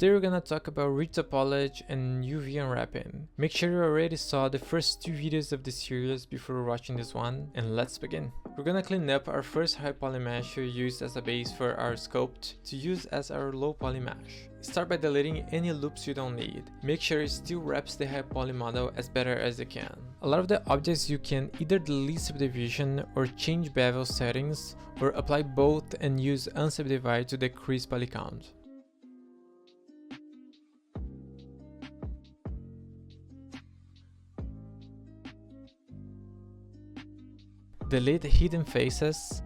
Today we're gonna talk about retopology and UV unwrapping. Make sure you already saw the first 2 videos of the series before watching this one, and let's begin. We're gonna clean up our first high poly mesh we used as a base for our sculpt to use as our low poly mesh. Start by deleting any loops you don't need. Make sure it still wraps the high poly model as better as you can. A lot of the objects you can either delete subdivision or change bevel settings, or apply both and use unsubdivide to decrease poly count. Delete hidden faces.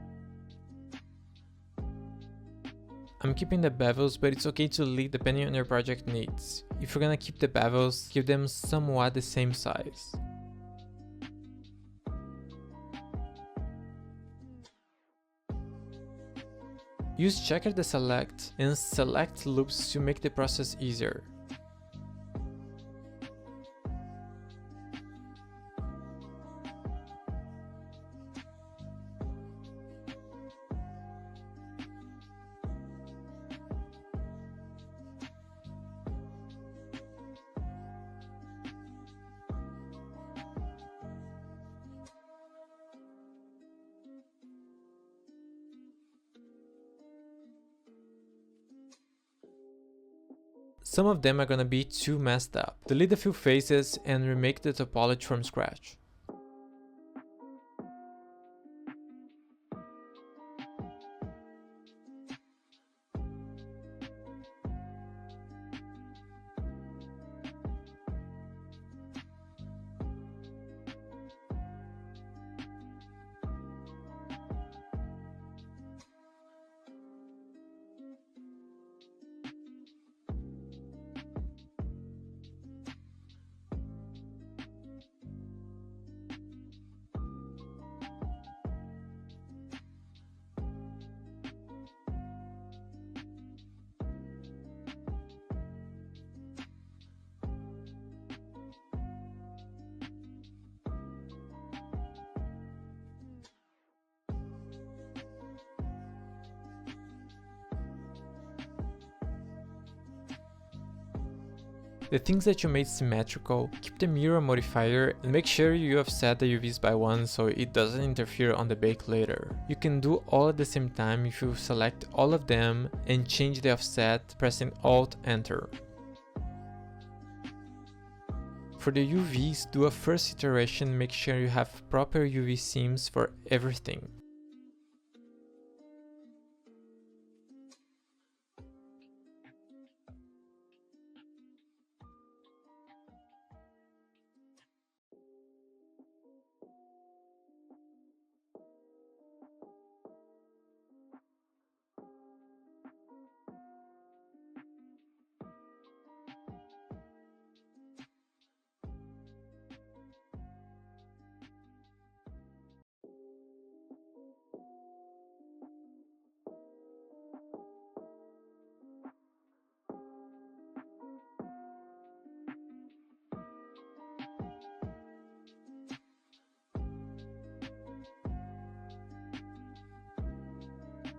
I'm keeping the bevels, but it's okay to delete depending on your project needs. If you're gonna keep the bevels, keep them somewhat the same size. Use checker to select and select loops to make the process easier. Some of them are gonna be too messed up. Delete a few faces and remake the topology from scratch. The things that you made symmetrical, keep the mirror modifier and make sure you offset the UVs by 1 so it doesn't interfere on the bake later. You can do all at the same time if you select all of them and change the offset pressing Alt Enter. For the UVs, do a first iteration, make sure you have proper UV seams for everything.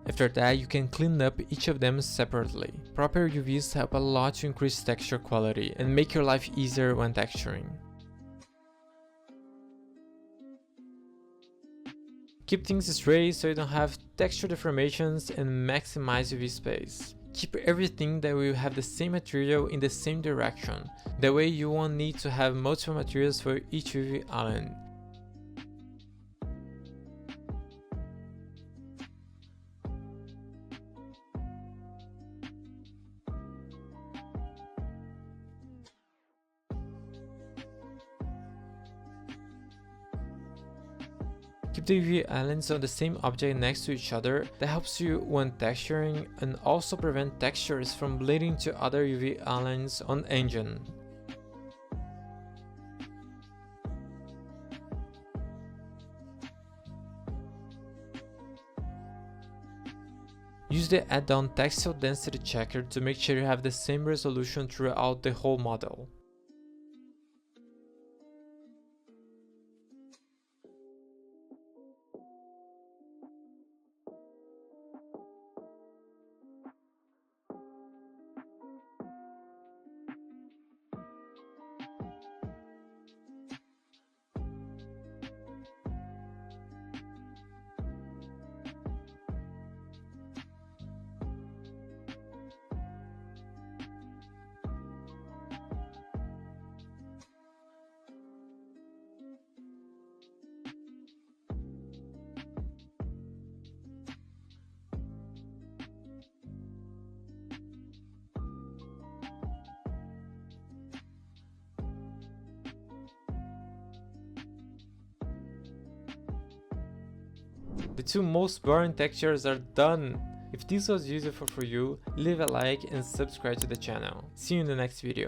After that, you can clean up each of them separately. Proper UVs help a lot to increase texture quality and make your life easier when texturing. Keep things straight so you don't have texture deformations and maximize UV space. Keep everything that will have the same material in the same direction. That way you won't need to have multiple materials for each UV island. Keep the UV islands on the same object next to each other. That helps you when texturing and also prevent textures from bleeding to other UV islands on engine. Use the add-on textile density checker to make sure you have the same resolution throughout the whole model. The two most boring textures are done. If this was useful for you, leave a like and subscribe to the channel. See you in the next video.